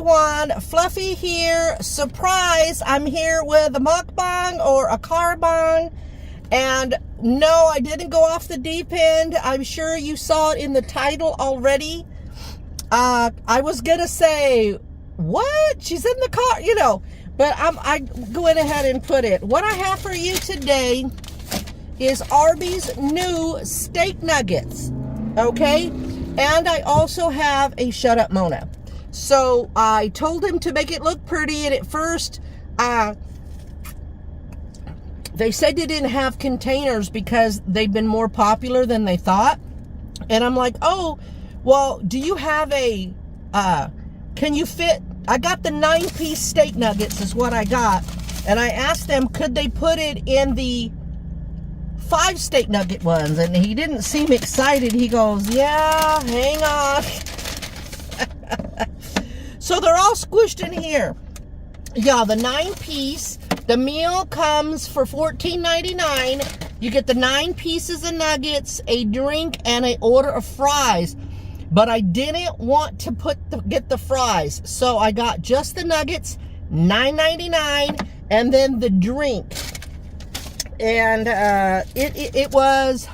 everyone, Fluffy here. Surprise, I'm here with a mukbang or a carbang. And no, I didn't go off the deep end. I'm sure you saw it in the title already. I was gonna say, what? She's in the car, you know. But I went ahead and put it. What I have for you today is Arby's new steak nuggets. Okay? And I also have a Shut Up Mona. So I told him to make it look pretty, and at first they said they didn't have containers because they've been more popular than they thought. And I'm like, oh, well, do you have a, can you fit, I got the 9-piece steak nuggets is what I got. And I asked them, could they put it in the 5 steak nugget ones? And he didn't seem excited. He goes, yeah, hang on. So they're all squished in here. Yeah, the 9-piece. The meal comes for $14.99. You get the 9 pieces of nuggets, a drink, and an order of fries. But I didn't want to get the fries. So I got just the nuggets, $9.99, and then the drink. And it was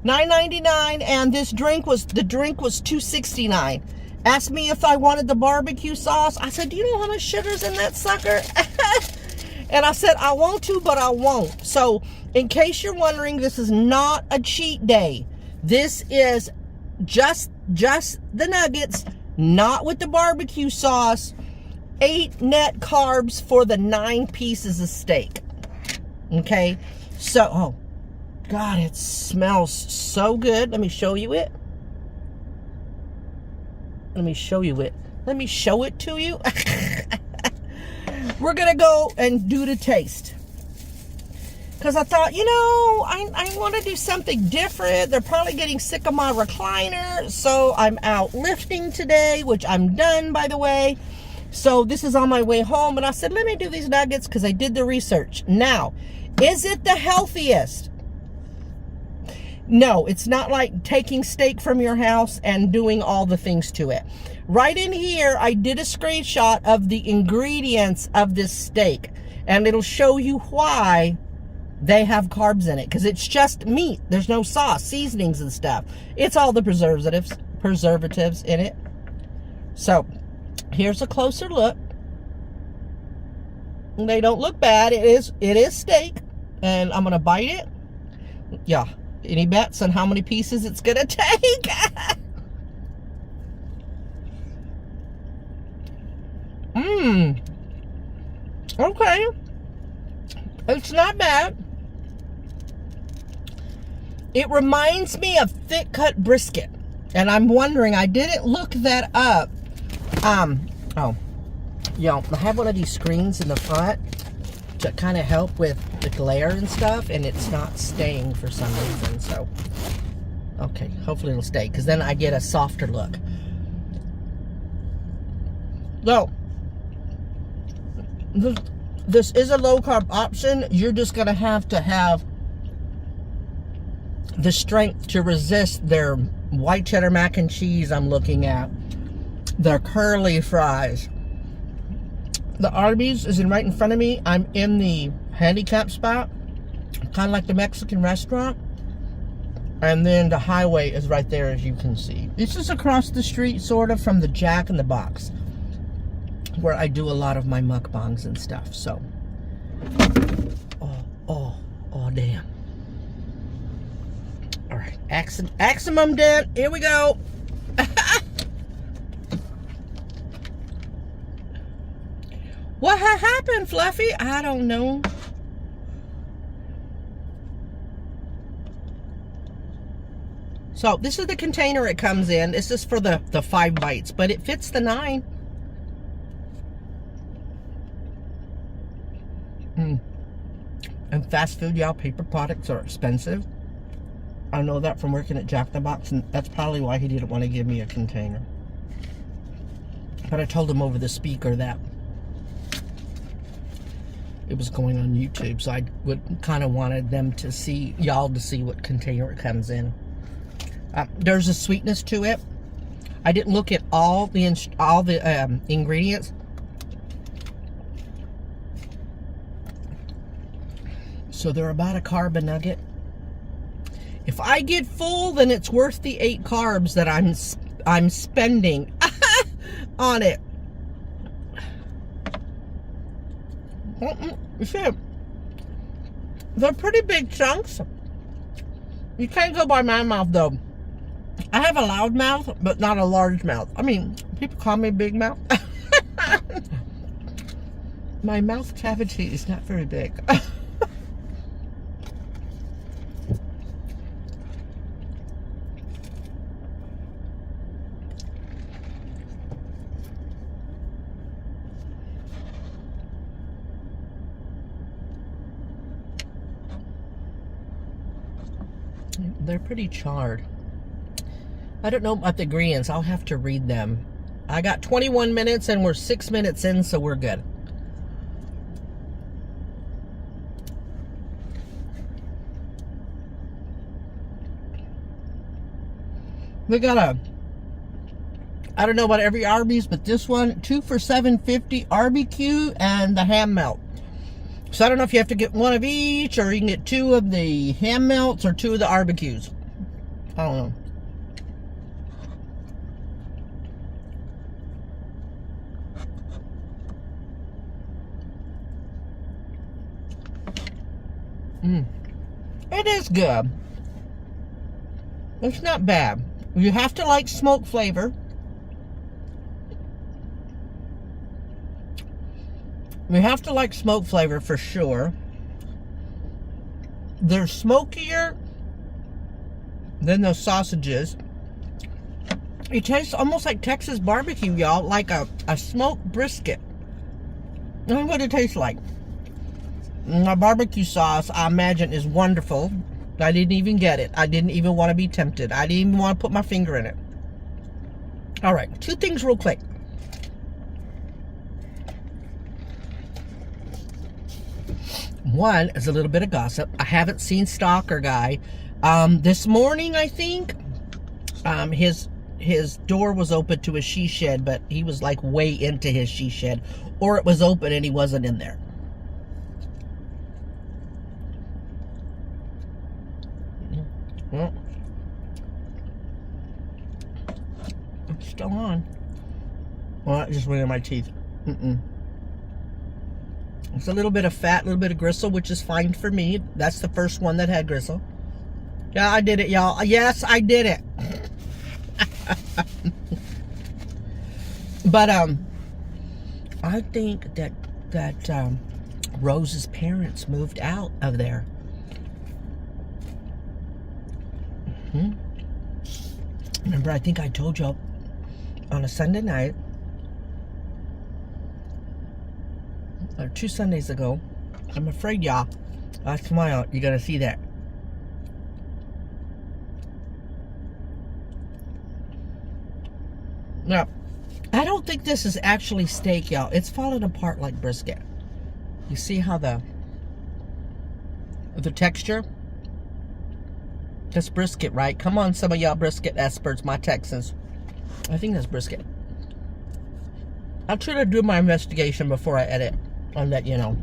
$9.99, and the drink was $2.69. Asked me if I wanted the barbecue sauce. I said, do you know how much sugar's in that sucker? And I said, I want to, but I won't. So in case you're wondering, this is not a cheat day. This is just the nuggets, not with the barbecue sauce. 8 net carbs for the 9 pieces of steak. Okay, so, oh, God, it smells so good. Let me show you it. Let me show you it. Let me show it to you. We're going to go and do the taste. Because I thought, you know, I want to do something different. They're probably getting sick of my recliner. So I'm out lifting today, which I'm done, by the way. So this is on my way home. And I said, let me do these nuggets because I did the research. Now, is it the healthiest? No, it's not like taking steak from your house and doing all the things to it. Right in here, I did a screenshot of the ingredients of this steak. And it'll show you why they have carbs in it. Because it's just meat. There's no sauce, seasonings and stuff. It's all the preservatives in it. So, here's a closer look. They don't look bad. It is steak. And I'm going to bite it. Yeah. Any bets on how many pieces it's going to take? Okay. It's not bad. It reminds me of thick cut brisket. And I'm wondering, I didn't look that up. Oh. Yeah, I have one of these screens in the front to kind of help with the glare and stuff, and it's not staying for some reason. So, okay, hopefully it'll stay, because then I get a softer look. So, this is a low carb option. You're just going to have the strength to resist their white cheddar mac and cheese I'm looking at. Their curly fries. The Arbys is right in front of me. I'm in the handicap spot, kind of like the Mexican restaurant. And then the highway is right there, as you can see. This is across the street, sort of, from the Jack in the Box, where I do a lot of my mukbangs and stuff. So, oh, damn. All right, Aximum dent. Here we go. What happened, Fluffy? I don't know. So this is the container it comes in. This is for the 5 bites, but it fits the 9. And fast food, y'all, paper products are expensive. I know that from working at Jack in the Box, and that's probably why he didn't want to give me a container. But I told him over the speaker that it was going on YouTube, so I would kind of wanted them to see, y'all to see what container it comes in. There's a sweetness to it. I didn't look at all the ingredients. So they're about a carb a nugget. If I get full, then it's worth the 8 carbs that I'm spending on it. Shit. They're pretty big chunks. You can't go by my mouth though. I have a loud mouth, but not a large mouth. I mean, people call me big mouth. My mouth cavity is not very big. They're pretty charred. I don't know about the ingredients. I'll have to read them. I got 21 minutes and we're 6 minutes in, so we're good. We got I don't know about every Arby's, but this one, 2 for $7.50 barbecue and the ham melt. So I don't know if you have to get one of each, or you can get 2 of the ham melts or 2 of the barbecues. I don't know. It is good. It's not bad. You have to like smoke flavor. We have to like smoke flavor for sure. They're smokier than those sausages. It tastes almost like Texas barbecue, y'all. Like a smoked brisket. That's what it tastes like. My barbecue sauce, I imagine, is wonderful. I didn't even get it. I didn't even want to be tempted. I didn't even want to put my finger in it. All right, 2 things real quick. One is a little bit of gossip. I haven't seen Stalker Guy. This morning, I think, his door was open to his she shed, but he was like way into his she shed, or it was open and he wasn't in there. Well, it's still on. Well, it just went in my teeth. It's a little bit of fat, a little bit of gristle, which is fine for me. That's the first one that had gristle. Yeah, I did it, y'all. Yes, I did it. But I think that Rose's parents moved out of there. Remember, I think I told y'all on a Sunday night, or 2 Sundays ago. I'm afraid, y'all. I smile. You're gonna see that. Now, I don't think this is actually steak, y'all. It's falling apart like brisket. You see how the texture? That's brisket, right? Come on, some of y'all brisket experts, my Texans. I think that's brisket. I'll try to do my investigation before I edit. I'll let you know.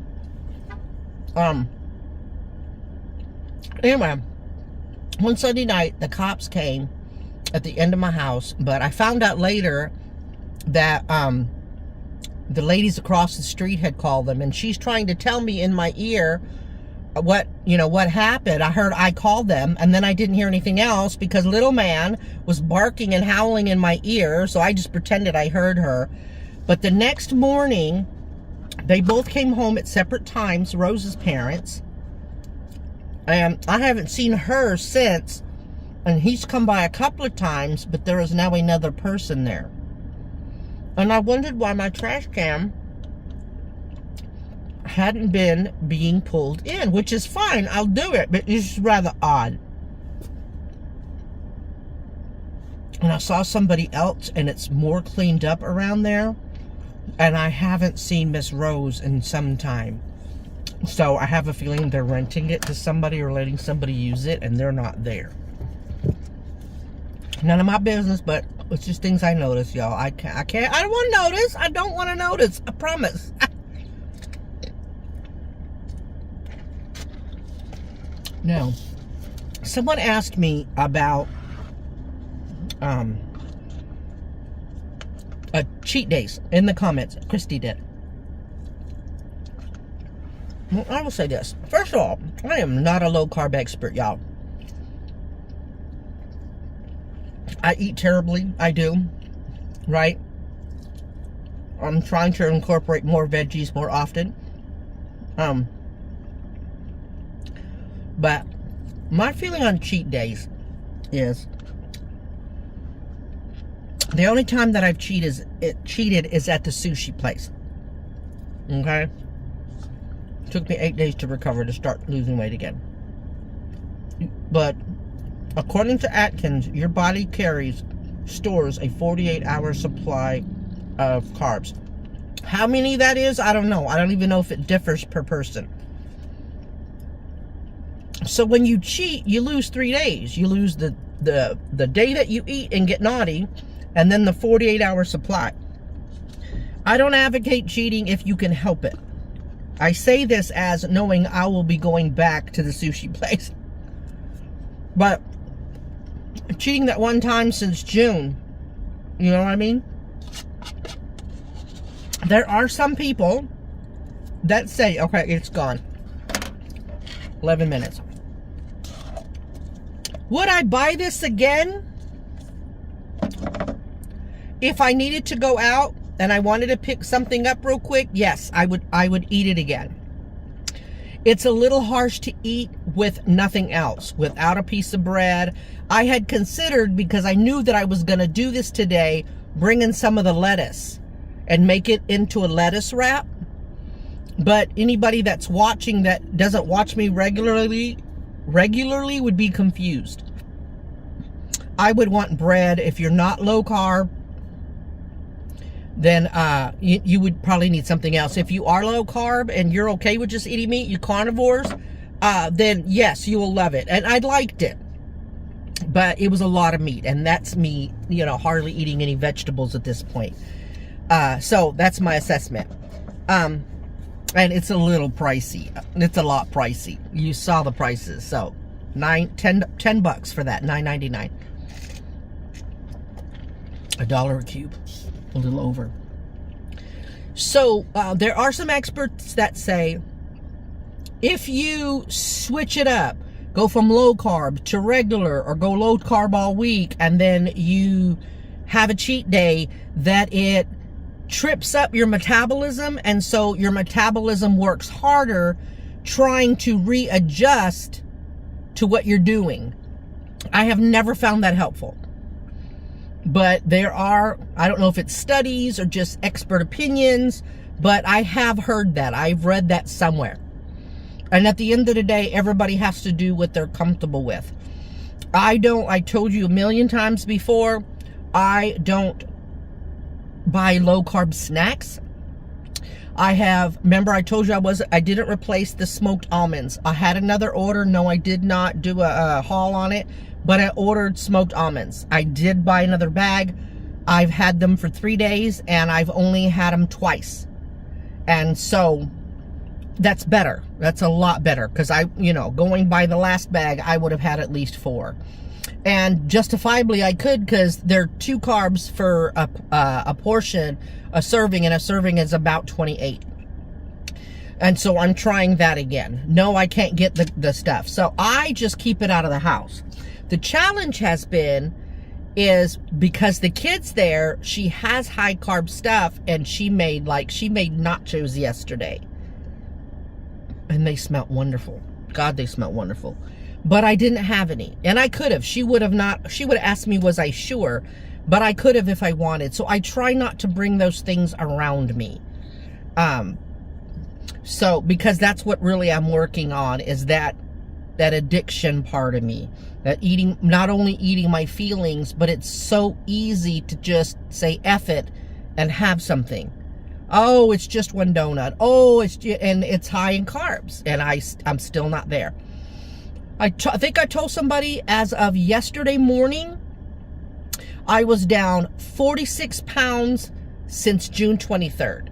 Anyway, one Sunday night, the cops came at the end of my house, but I found out later that the ladies across the street had called them, and she's trying to tell me in my ear what happened. I called them, and then I didn't hear anything else because little man was barking and howling in my ear, so I just pretended I heard her. But the next morning, they both came home at separate times, Rose's parents, and I haven't seen her since, and he's come by a couple of times, but there is now another person there. And I wondered why my trash can hadn't been being pulled in, which is fine. I'll do it, but it's rather odd. And I saw somebody else, and it's more cleaned up around there. And I haven't seen Miss Rose in some time. So I have a feeling they're renting it to somebody or letting somebody use it, and they're not there. None of my business, but It's just things I notice, y'all. I don't want to notice. I don't want to notice. I promise. Now, someone asked me about cheat days in the comments. Christy did. Well, I will say this. First of all, I am not a low-carb expert, y'all. I eat terribly. I do. Right? I'm trying to incorporate more veggies more often. But my feeling on cheat days is the only time that I've cheated is at the sushi place. Okay? It took me 8 days to recover to start losing weight again. But according to Atkins, your body stores a 48-hour supply of carbs. How many that is, I don't know. I don't even know if it differs per person. So when you cheat, you lose 3 days. You lose the day that you eat and get naughty, and then the 48-hour supply. I don't advocate cheating if you can help it. I say this as knowing I will be going back to the sushi place. But cheating that one time since June, you know what I mean? There are some people that say, okay, it's gone. 11 minutes. Would I buy this again? If I needed to go out and I wanted to pick something up real quick, yes, I would eat it again. It's a little harsh to eat with nothing else, without a piece of bread. I had considered, because I knew that I was going to do this today, bringing some of the lettuce and make it into a lettuce wrap. But anybody that's watching that doesn't watch me regularly would be confused. I would want bread. If you're not low carb, then you would probably need something else. If you are low carb and you're okay with just eating meat, you're carnivores, then yes, you will love it. And I liked it. But it was a lot of meat. And that's me, hardly eating any vegetables at this point. So that's my assessment. And it's a little pricey. It's a lot pricey. You saw the prices. So $10 bucks for that. $9.99. $1 a cube. A little over. So there are some experts that say if you switch it up, go from low carb to regular, or go low carb all week, and then you have a cheat day, that it trips up your metabolism, and so your metabolism works harder trying to readjust to what you're doing. I have never found that helpful. But there are, I don't know if it's studies or just expert opinions, but I have heard that. I've read that somewhere. And at the end of the day, everybody has to do what they're comfortable with. I told you a million times before, I don't buy low carb snacks. Remember I told you I didn't replace the smoked almonds. I had another order. No, I did not do a haul on it, but I ordered smoked almonds. I did buy another bag. I've had them for 3 days, and I've only had them twice. And so that's better. That's a lot better, because going by the last bag, I would have had at least 4. And justifiably I could, because they're 2 carbs for a portion, a serving, and a serving is about 28. And so I'm trying that again. No, I can't get the stuff. So I just keep it out of the house. The challenge has been, is because the kid's there, she has high carb stuff, and she made nachos yesterday. And they smelled wonderful. God, they smelled wonderful. But I didn't have any. And I could have. She would have asked me, was I sure? But I could have if I wanted. So I try not to bring those things around me. So, because that's what really I'm working on, is that addiction part of me. That not only eating my feelings, but it's so easy to just say F it and have something. Oh, it's just one donut. Oh, and it's high in carbs. And I'm still not there. I think I told somebody as of yesterday morning, I was down 46 pounds since June 23rd.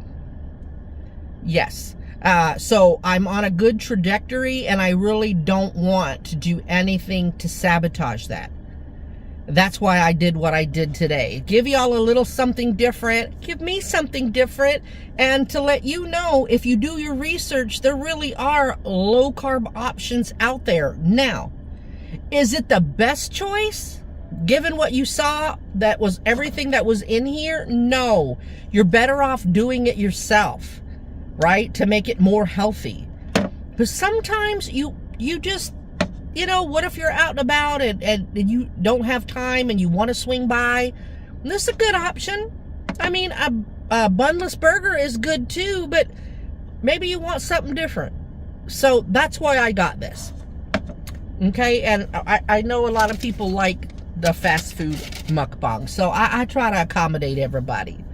Yes. So I'm on a good trajectory, and I really don't want to do anything to sabotage that. That's why I did what I did today. Give y'all a little something different. Give me something different. And to let you know, if you do your research, there really are low carb options out there. Now, is it the best choice? Given what you saw, that was everything that was in here? No. You're better off doing it yourself, right? To make it more healthy. But sometimes you just, you know, what if you're out and about and you don't have time and you want to swing by? This is a good option. I mean, a bunless burger is good too, but maybe you want something different. So that's why I got this. Okay, and I know a lot of people like the fast food mukbang, so I try to accommodate everybody.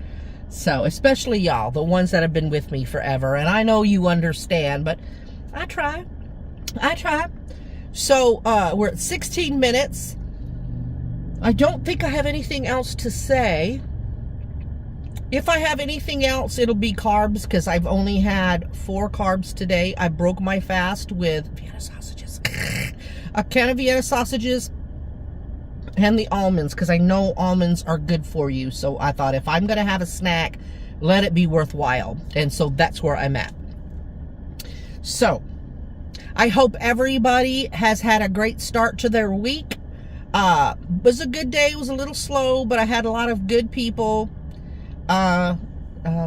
So, especially y'all, the ones that have been with me forever, and I know you understand, but I try. So, we're at 16 minutes. I don't think I have anything else to say. If I have anything else, it'll be carbs, because I've only had 4 carbs today. I broke my fast with Vienna sausages. A can of Vienna sausages and the almonds, because I know almonds are good for you. So I thought, if I'm going to have a snack, let it be worthwhile. And so that's where I'm at. So I hope everybody has had a great start to their week. It was a good day. It was a little slow, but I had a lot of good people.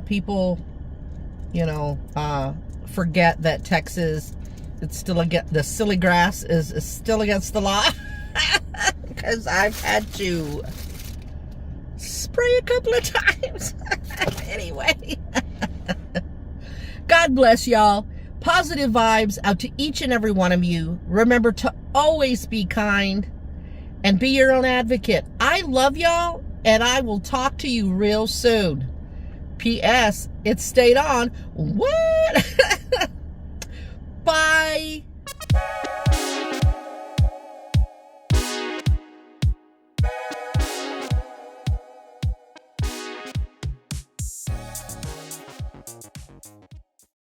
People, you know, forget that Texas, it's still against, the silly grass is still against the law. Because I've had to spray a couple of times. Anyway. God bless y'all. Positive vibes out to each and every one of you. Remember to always be kind and be your own advocate. I love y'all, and I will talk to you real soon. P.S. It stayed on. What? Bye.